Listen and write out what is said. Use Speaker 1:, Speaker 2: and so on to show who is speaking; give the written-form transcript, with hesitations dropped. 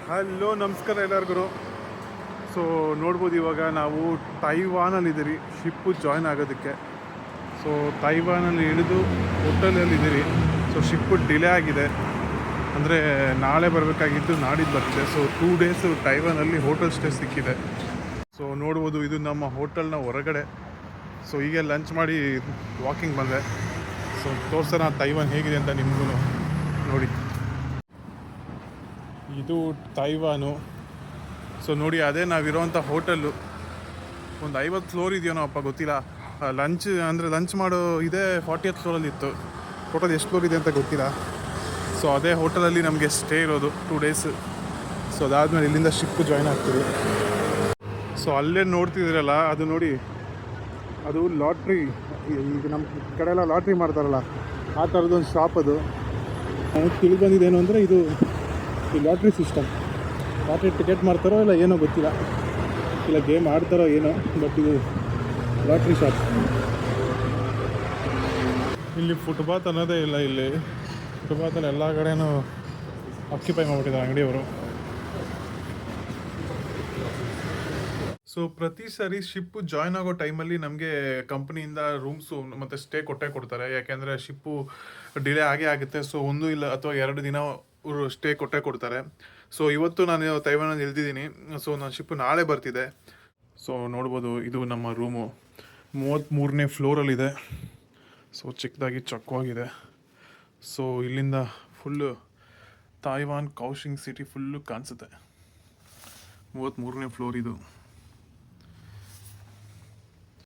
Speaker 1: Hello ನಮಸ್ಕಾರ ಎಲ್ಲರಿಗೂ. So ನೋಡ್ಬೋದು ಇವಾಗ ನಾವು ತೈವಾನಲ್ಲಿದ್ದೀರಿ ಶಿಪ್ಪು ಜಾಯ್ನ್ ಆಗೋದಕ್ಕೆ. ಸೊ ತೈವಾನಲ್ಲಿ ಇಳಿದು ಹೋಟೆಲಲ್ಲಿದ್ದೀರಿ. ಸೊ ಶಿಪ್ಪು ಡಿಲೇ ಆಗಿದೆ, ಅಂದರೆ ನಾಳೆ ಬರಬೇಕಾಗಿದ್ದು ನಾಡಿದ್ದು ಬರ್ತಿದೆ. ಸೊ 2 ಡೇಸು ತೈವಾನಲ್ಲಿ ಹೋಟೆಲ್ ಸ್ಟೇ ಸಿಕ್ಕಿದೆ. ಸೊ ನೋಡ್ಬೋದು ಇದು ನಮ್ಮ ಹೋಟೆಲ್ನ ಹೊರಗಡೆ. ಸೊ ಹೀಗೆ ಲಂಚ್ ಮಾಡಿ ವಾಕಿಂಗ್ ಬಂದೆ. ಸೊ ತೋರಿಸೋಣ ತೈವಾನ್ ಹೇಗಿದೆ ಅಂತ ನಿಮಗೂ ನೋಡಿ. ಇದು ತೈವಾನು. ಸೊ ನೋಡಿ ಅದೇ ನಾವಿರೋವಂಥ ಹೋಟೆಲ್ಲು. ಒಂದು 50 ಫ್ಲೋರ್ ಇದೆಯೋ ಅಪ್ಪ ಗೊತ್ತಿಲ್ಲ. ಲಂಚ್ ಮಾಡೋ ಇದೇ 40th ಫ್ಲೋರಲ್ಲಿ ಇತ್ತು. ಟೋಟಲ್ ಎಷ್ಟು ಫ್ಲೋರ್ ಇದೆ ಅಂತ ಗೊತ್ತಿಲ್ಲ. ಸೊ ಅದೇ ಹೋಟೆಲಲ್ಲಿ ನಮಗೆ ಸ್ಟೇ ಇರೋದು 2 ಡೇಸ್. ಸೊ ಅದಾದಮೇಲೆ ಇಲ್ಲಿಂದ ಶಿಪ್ ಜಾಯ್ನ್ ಆಗ್ತೀವಿ. ಸೊ ಅಲ್ಲೇ ನೋಡ್ತಿದ್ದೀರಲ್ಲ ಅದು ನೋಡಿ, ಅದು ಲಾಟ್ರಿ. ಈಗ ನಮ್ಮ ಕಡೆ ಎಲ್ಲ ಲಾಟ್ರಿ ಮಾಡ್ತಾರಲ್ಲ ಆ ಥರದ್ದೊಂದು ಶಾಪ್ ಅದು. ನನಗೆ ತಿಳಿದು ಬಂದಿದ್ದೇನು ಅಂದರೆ ಇದು ಈ ಲಾಟ್ರಿ ಸಿಸ್ಟಮ್. ಲಾಟ್ರಿ ಟಿಕೆಟ್ ಮಾಡ್ತಾರೋ ಇಲ್ಲ ಏನೋ ಗೊತ್ತಿಲ್ಲ, ಇಲ್ಲ ಗೇಮ್ ಆಡ್ತಾರೋ ಏನೋ, ಬಟ್ ಇದು ಲಾಟ್ರಿ ಶಾಪ್. ಇಲ್ಲಿ ಫುಟ್ಪಾತ್ ಅನ್ನೋದೇ ಇಲ್ಲ. ಇಲ್ಲಿ ಫುಟ್ಪಾತಲ್ಲಿ ಎಲ್ಲ ಕಡೆನೂ ಆಕ್ಯುಪೈ ಮಾಡಿಬಿಟ್ಟಿದ್ದಾರೆ ಅಂಗಡಿಯವರು. ಸೊ ಪ್ರತಿ ಸಾರಿ ಶಿಪ್ಪು ಜಾಯ್ನ್ ಆಗೋ ಟೈಮಲ್ಲಿ ನಮಗೆ ಕಂಪ್ನಿಯಿಂದ ರೂಮ್ಸು ಮತ್ತು ಸ್ಟೇ ಕೊಡ್ತಾರೆ. ಯಾಕೆಂದರೆ ಶಿಪ್ಪು ಡಿಲೇ ಆಗುತ್ತೆ. ಸೊ 1 ಇಲ್ಲ ಅಥವಾ 2 ದಿನ ಸ್ಟೇ ಕೊಡ್ತಾರೆ. ಸೊ ಇವತ್ತು ನಾನು ತೈವಾನಲ್ಲಿ ಇಳ್ದಿದ್ದೀನಿ. ಸೊ ನನ್ನ ಶಿಪ್ಪು ನಾಳೆ ಬರ್ತಿದೆ. ಸೊ ನೋಡ್ಬೋದು ಇದು ನಮ್ಮ ರೂಮು 33ನೇ ಫ್ಲೋರಲ್ಲಿದೆ. ಸೊ ಚಿಕ್ಕದಾಗಿ ಚೊಕ್ಕವಾಗಿದೆ. ಸೊ ಇಲ್ಲಿಂದ ಫುಲ್ಲು ತೈವಾನ್ ಕೌಶಿಂಗ್ ಸಿಟಿ ಫುಲ್ಲು ಕಾಣಿಸುತ್ತೆ. 33ನೇ ಫ್ಲೋರ್ ಇದು.